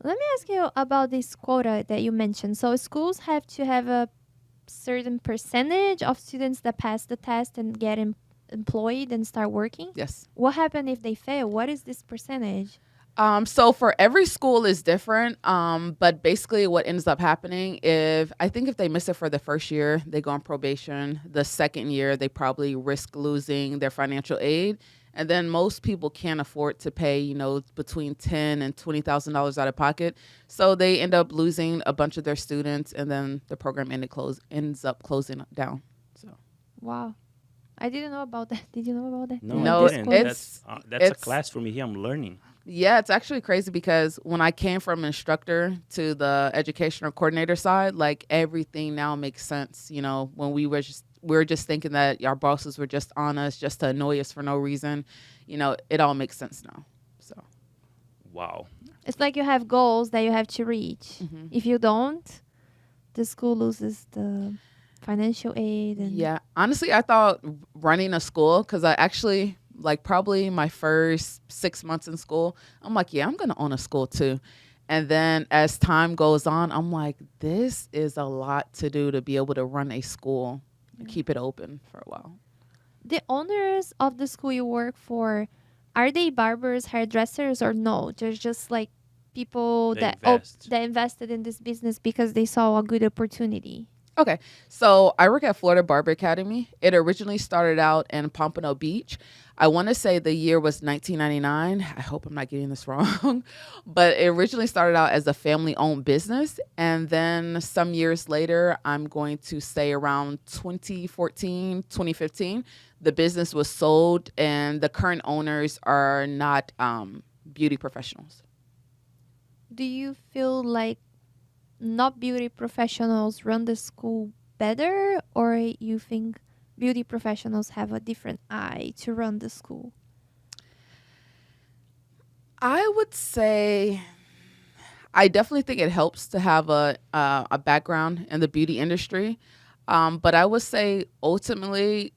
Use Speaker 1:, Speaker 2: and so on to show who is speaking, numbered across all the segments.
Speaker 1: Let me ask you about this quota that you mentioned. So schools have to have a certain percentage of students that pass the test and get employed and start working.
Speaker 2: Yes.
Speaker 1: What happened if they fail? What is this percentage?
Speaker 2: So for every school is different. But basically what ends up happening, if they miss it for the first year, they go on probation. The second year, they probably risk losing their financial aid. And then most people can't afford to pay, between $10,000 and $20,000 out of pocket. So they end up losing a bunch of their students, and then the program ends up closing down. So
Speaker 1: Wow. I didn't know about that. Did you know about that?
Speaker 3: No, I
Speaker 1: Like
Speaker 2: no,
Speaker 1: this
Speaker 3: didn't.
Speaker 1: quota?
Speaker 3: That's a
Speaker 2: it's
Speaker 3: class for me here. I'm learning.
Speaker 2: Yeah, it's actually crazy because when I came from instructor to the educational coordinator side, like everything now makes sense. When we were just thinking that our bosses were just on us just to annoy us for no reason. It all makes sense now. So,
Speaker 3: Wow.
Speaker 1: It's like you have goals that you have to reach.
Speaker 2: hmm
Speaker 1: If you don't, the school loses the financial aid and
Speaker 2: yeah, honestly, I thought running a school, because I actually like probably my first 6 months in school, I'm like, yeah, I'm gonna own a school too. And then as time goes on, I'm like, this is a lot to do to be able to run a school and
Speaker 1: yeah.
Speaker 2: keep it open for a while.
Speaker 1: The owners of the school you work for, are they barbers, hairdressers, or no? They're just like people
Speaker 3: They invest.
Speaker 1: that invested in this business because they saw a good opportunity.
Speaker 2: Okay, so I work at Florida Barber Academy. It originally started out in Pompano Beach. I want to say the year was 1999. I hope I'm not getting this wrong. But it originally started out as a family owned business. And then some years later, I'm going to say around 2014, 2015, the business was sold, and the current owners are not beauty professionals.
Speaker 1: Do you feel like not beauty professionals run the school better, or you think beauty professionals have a different eye to run the school?
Speaker 2: I would say I definitely think it helps to have a background in the beauty industry, but I would say ultimately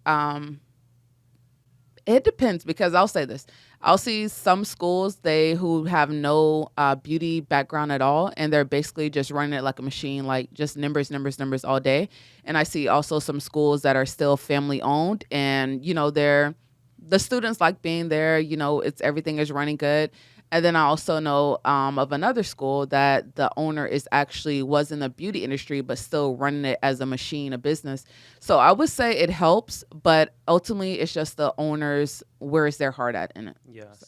Speaker 2: it depends, because I'll say this: I'll see some schools they who have no beauty background at all, and they're basically just running it like a machine, like just numbers, numbers, numbers all day. And I see also some schools that are still family owned, and they're the students like being there. It's everything is running good. And then I also know of another school that the owner is actually was in the beauty industry, but still running it as a machine, a business. So I would say it helps, but ultimately it's just the owners, where is their heart at in it.
Speaker 3: Yeah.
Speaker 2: So.